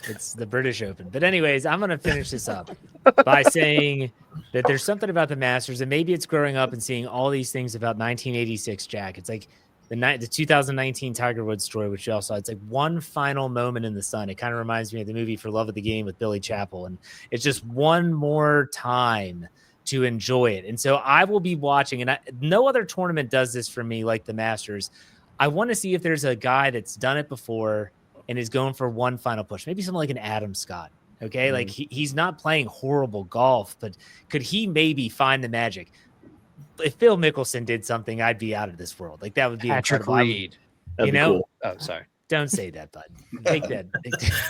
It's the British Open. But anyways, I'm going to finish this up by saying that there's something about the Masters, and maybe it's growing up and seeing all these things about 1986, Jack. It's like the 2019 Tiger Woods story, which you all saw. It's like one final moment in the sun. It kind of reminds me of the movie For Love of the Game with Billy Chappell. And it's just one more time to enjoy it. And so I will be watching, and no other tournament does this for me like the Masters. I want to see if there's a guy that's done it before and is going for one final push. Maybe someone like an Adam Scott. Okay. Like he's not playing horrible golf, but could he maybe find the magic? If Phil Mickelson did something, I'd be out of this world. Like that would be Patrick incredible. Reed. Cool. Oh, sorry. Don't say that, bud. Take that back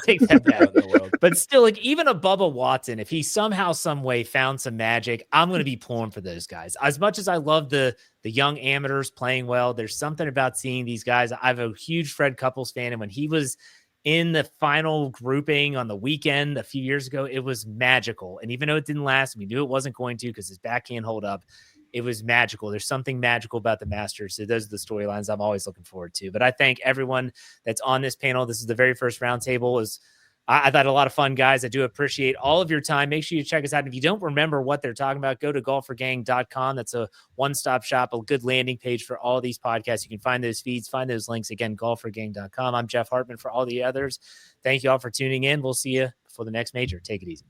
in the world. But still, like even a Bubba Watson, if he somehow, some way found some magic, I'm going to be pulling for those guys. As much as I love the young amateurs playing well, there's something about seeing these guys. I'm a huge Fred Couples fan, and when he was in the final grouping on the weekend a few years ago, it was magical. And even though it didn't last, we knew it wasn't going to because his back can't hold up. It was magical. There's something magical about the Masters. So those are the storylines I'm always looking forward to. But I thank everyone that's on this panel. This is the very first roundtable. I thought a lot of fun, guys. I do appreciate all of your time. Make sure you check us out. And if you don't remember what they're talking about, go to golfergang.com. That's a one-stop shop, a good landing page for all these podcasts. You can find those feeds, find those links. Again, golfergang.com. I'm Jeff Hartman for all the others. Thank you all for tuning in. We'll see you for the next major. Take it easy.